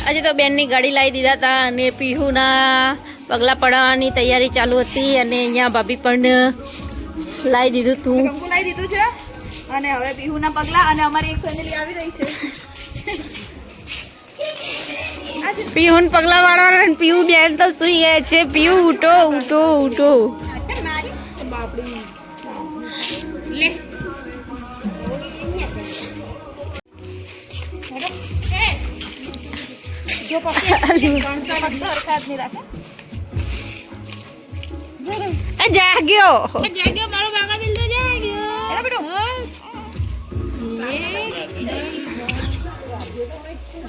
આજે તો બેનની ગાડી લાવી દીધા હતા અને પીહુના પગલાં પડવાની તૈયારી ચાલુ હતી અને અહીંયા ભાભી પણ લાવી દીધું હતું. કંકુ લાવી દીધું છે અને હવે પીહુના પગલાં અને અમારી એક ફેમિલી આવી રહી છે. પીહુન પગલાં વાળવાના અને પીહુ બેન તો સુઈ ગયા છે. પીહુ ઉઠો ઉઠો ઉઠો. લે જો જાગ્યો મારો બાગા દિલ તો જાગ્યો. એલા બેટો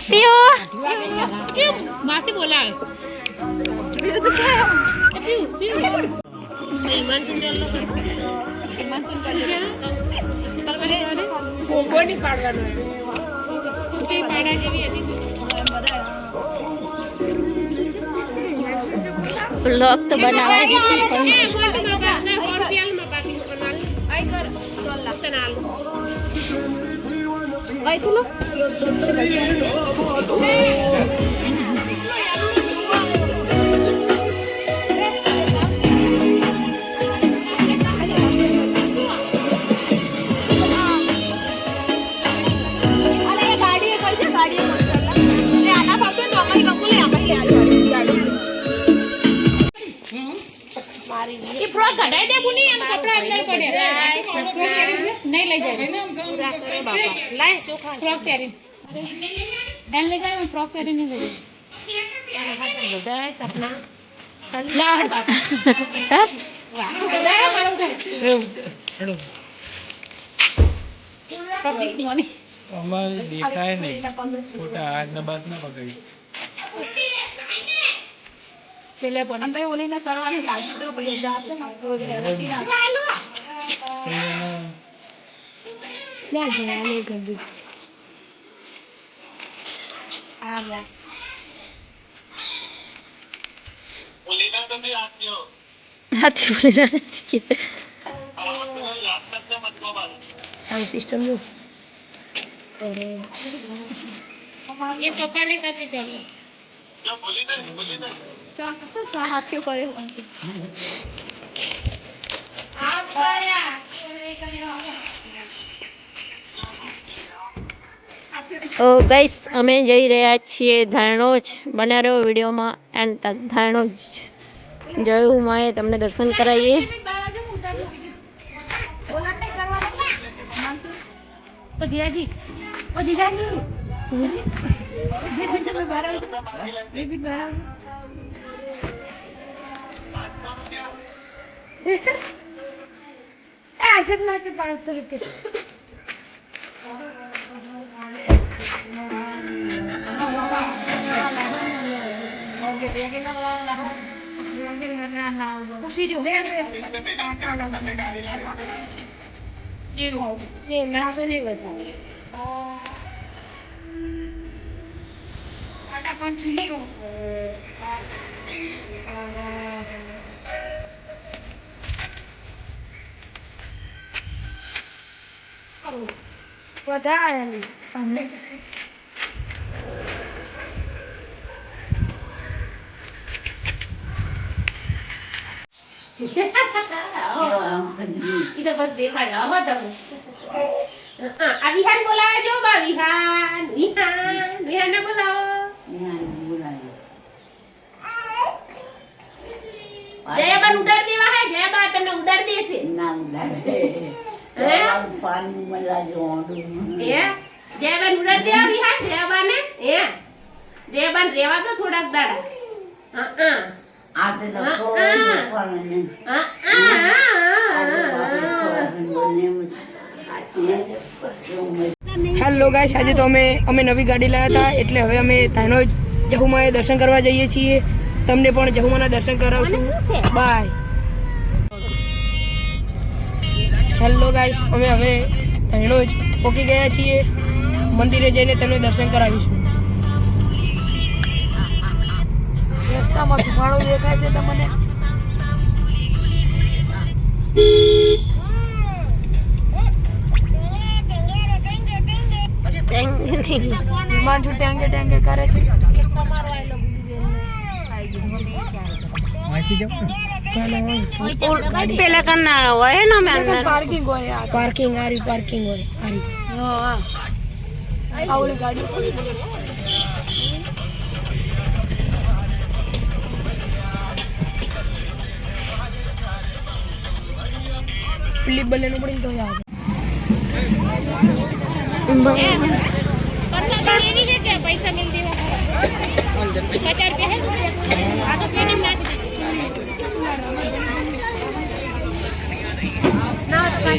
પીહુ માસી બોલાવે. પીહુ તો છે. પીહુ પીહુ ઈમાનસુન ચાલલો ઈમાનસુન કરી કોની પાડવાનો કે પાડા જેવી હતી. બ્લોગ તો બનાવે છે. ये फ्रॉक कटाई दे बुनी हम कपड़ा अंदर पड़े नहीं ले जाए पूरा करे बापा लाए चोखा फ्रॉक पहरी एल ले गए मैं फ्रॉक पहरी नहीं ले गई बधाई सपना लाड पब्लिक मनी हमारे देखा है नहीं छोटा आज न बात ना पकड़ी પેલે પણ અંતે ઓલીને કરવાનું લાગ્યું તો પછી જાશે ને તો વ્યવસ્થિત લે ગયા લે ગંદી આ લે ओलिना तो भी आतियो હાથી બોલી નથી. याद करते मत को बात સાઉન્ડ સિસ્ટમ નું ये पप्पा ने करके चलो जो बोली ना ચાલ તો હાથે કરે ઓ ગાઈસ અમે જઈ રહ્યા છીએ ધાણોજ. બન્યા રહ્યો વિડીયોમાં એન્ડ તક. ધાણોજ જયું માએ તમને દર્શન કરાવીએ. જીજાજી ઓ જીજાજી आज मात्र 500 रुपये ये मैं नहीं बता आटा पंच नहीं हो बता यानी हमने इधर बस देखा जाओ तब विहान बोलावे जो बा विहान विहान विहान ने बोलाओ जयाबा उड़ाड़ देवा है. जयाबा तमने उड़ाड़ देसे ના ઉડાડે પાણી મળા જો ए जयाबा उड़ाड़ देवा विहान जयाबा ने ए जयाबा रेवा तो थोड़ा दाड़ा આસે તો કોઈ પણ નહીં હેલો ગાઈસ, આજે તો અમે નવી ગાડી લાવ્યા હતા એટલે હવે અમે ધાણોજ જહુમાએ દર્શન કરવા જઈએ છીએ. તમને પણ જહુમાના દર્શન કરાવશું. બાય. હેલો ગાઈસ, અમે હવે ધાણોજ પહોંચી ગયા છીએ. મંદિરે જઈને તમને દર્શન કરાવીશું. રસ્તામાં સુફાળો દેખાય છે તમને. હિમાંશુ ટેંગે ટેંગે કરે છે. પેલા કરના હોય ને અમે અંદર પાર્કિંગ હોય પાર્કિંગ આરી પાર્કિંગ હોય આરી આવડી ગાડી પેલી બલેનું પડીને તો યાદ પૈસા મિલ દેવા 50 રૂપિયા હે આ તો પેટી નાખ ના તો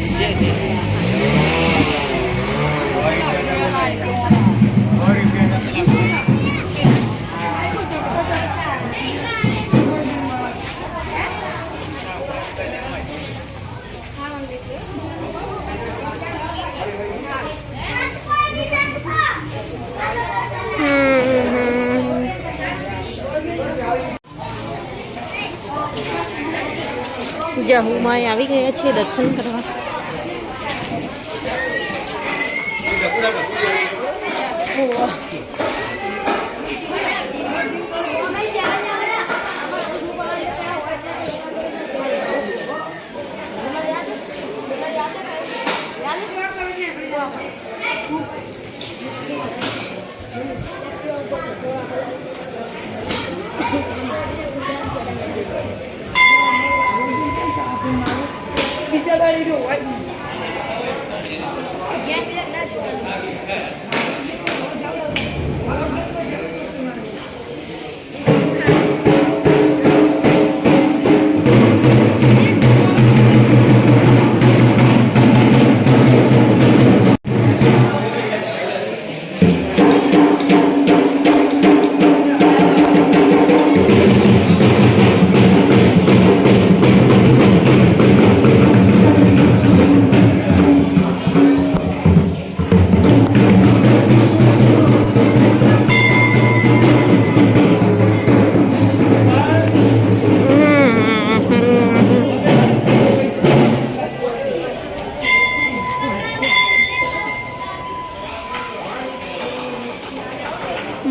જહુમાં આવી ગયા છીએ દર્શન કરવા.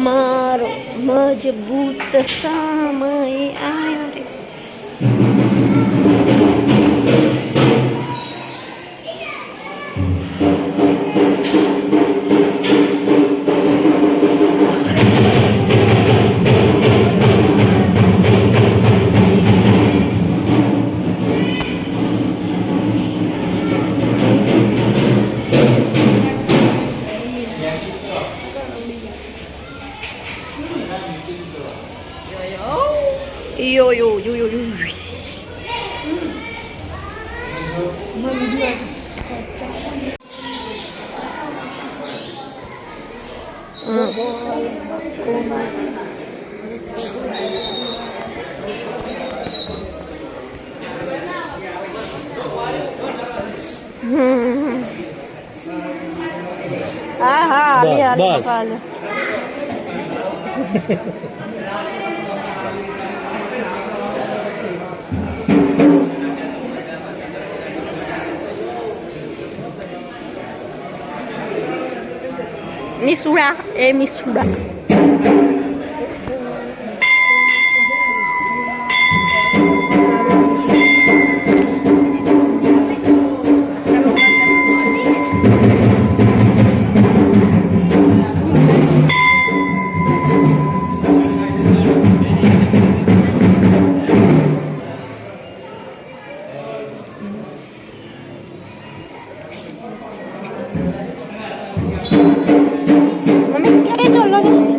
મારો મજબૂત સમય આવ્યો રે. Yo yo yo yo yo. હા બસ. Misura, misura. Mami, ¿qué haré yo?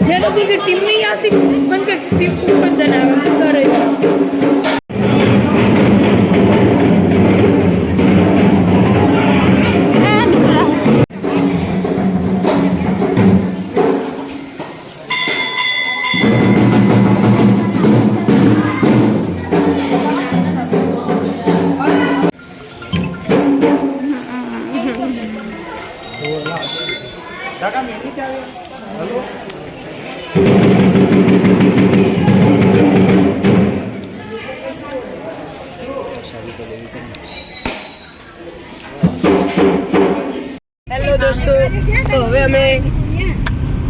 મેં તો પીછે ટીમ નહીં આવતી મને કે ટીમ ઉપર દન આવે તું કરે હેલો દોસ્તો, તો હવે અમે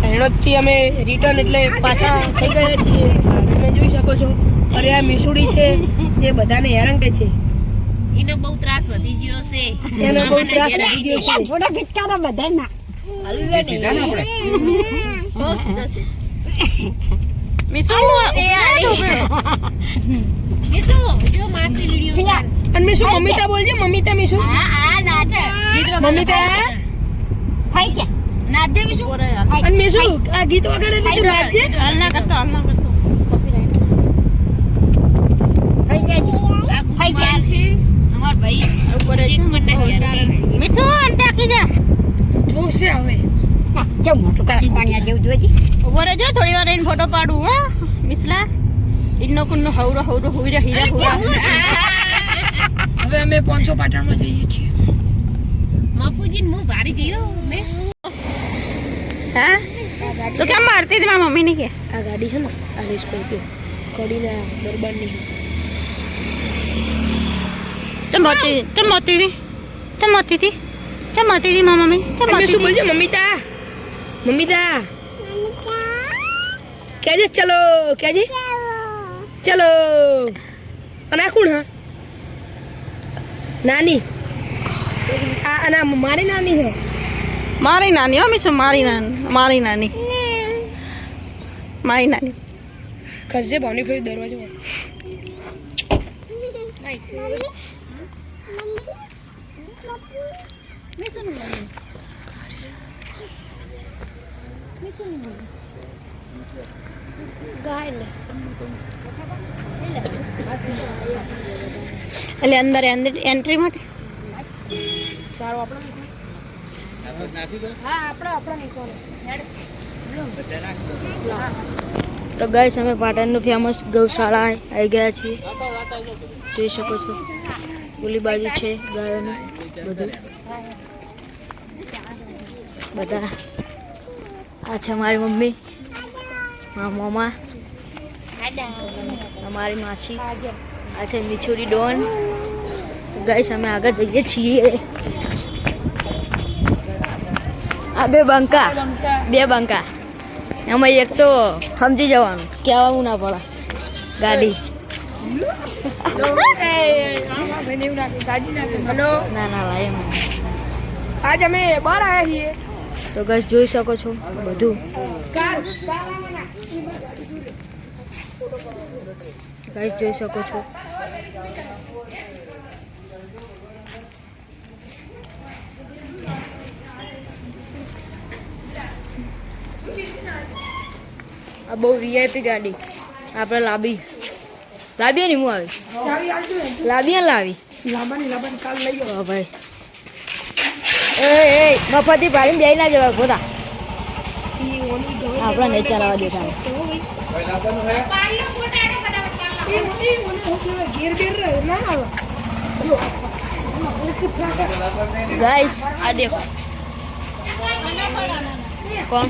હેણોદથી અમે રિટર્ન એટલે પાછા થઈ ગયા છીએ. તમે જોઈ શકો છો અરે આ મીસુડી છે જે બધાને હેરાન કરે છે. એનો બહુ ત્રાસ વધી ગયો છે. એનો બહુ ત્રાસ વધી ગયો છે. થોડા ફિટકારા બધા ના મિસુ જો માસી વિડિયો અને મીસુ મમ્મીતા બોલજે. મમ્મીતા મીસુ આ નાચે મમ્મીતા ખાઈ કે નાચે મિસુ અને મીસુ આ ગીત વગાડે એટલે તું નાચજે. હલના કરતો ખાઈ ગયા છે અમાર ભાઈ ઉપર એક મિનિટ મિસુ અંડા કી જા જોશે હવે જો મોટું કાળી પાણીયા જેવું જોઈતી ઉભરે જો થોડી વાર એને ફોટો પાડું હો મિસલા ઇન્નો કુન્નો હવરો હુઈરા હીરા હુરા હવે અમે 500 પાટણમાં જઈએ છીએ. માપુજી હું ભારી ગયો મે હા તો કેમ મારતી હતી મારી મમ્મી ની કે આ ગાડી છે ને આ સ્કોર્પિયો કડીના દરબારની ચમતી મારી મમ્મી મીસુ બોલજે મમ્મીતા મમ્મીતા કહેજે ચલો કહેજે ચલો. અને આ કોણ હા નાની આ મારી નાની છે. મારી નાની હો મિસુ મારી નાની ખસજે ભાવની ભાઈ દરવાજો એટલે અંદર એન્ટ્રી માટે ચાલો આપણે હા આપણે તો ગાઈસ અમે પાટણનું ફેમસ ગૌશાળા આવી ગયા છીએ. જોઈ શકો છો ઓલી બાજુ છે ગાયોનું બધું બધા. આ છે મારી મમ્મી, મારા મામા, અમારી માસી, આ છે મીછુડી ડોન. ગાઈસ અમે આગળ જઈએ છીએ. આ બે બંકા એમાં એક તો સમજી જવાનું કહેવાનું ના પડે ગાડી ના ભાઈ એમ. આજ અમે બહાર આવ્યા છીએ તો ગાઈસ જોઈ શકો છો બધું. ગાઈસ જોઈ શકો છો આ બહુ વીઆઈપી ગાડી આપણે લાવી નહીં હું લાવી કાલ લઈ ગયો ભાઈ. એ મફતી ભાડી બે ના જવાય પોતા આપણે નહીં ચલાવવા દેતા. ગાઈસ આ દેખો કોણ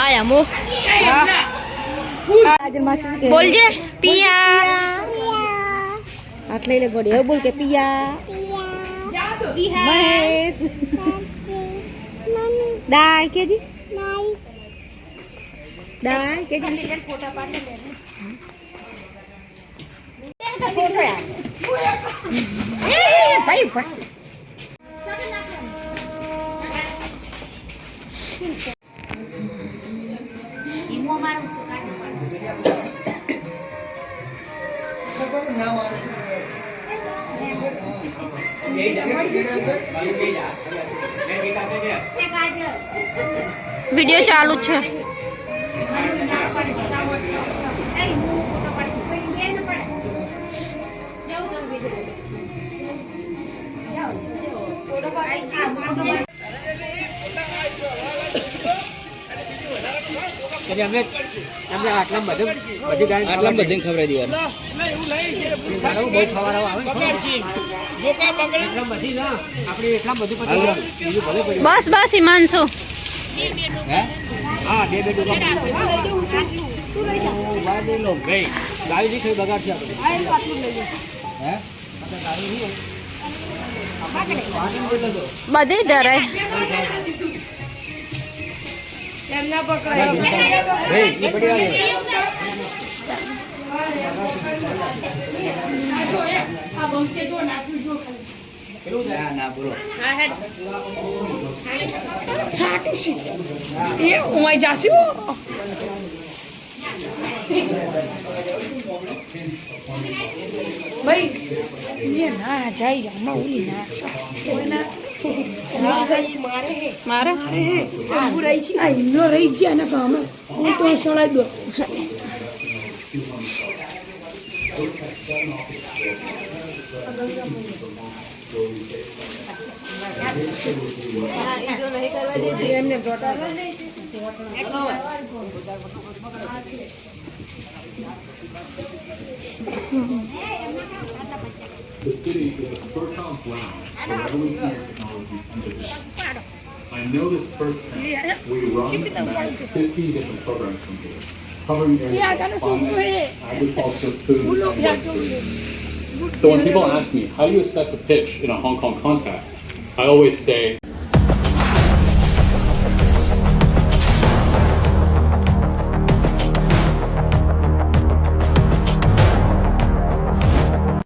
આયા મો બોલજે પિયા હાથ લઈ લે ગોડી હવે બોલ કે પિયા મહેશ દાય કેજી દાય કેજી વિડિયો ચાલુ છે આટલા બધે ખવડાવી દેવાનું બસ બસ હિમાંશુ બધે ધરાય મારે રહી ગયા ને હું તો સળાઈ દો The city is a fertile ground for revolutionary technology and development. I know this firsthand. We run and manage 15 different programs from here, covering areas like finance, agriculture, food, and luxury. So when people ask me, how do you assess a pitch in a Hong Kong context, I always say,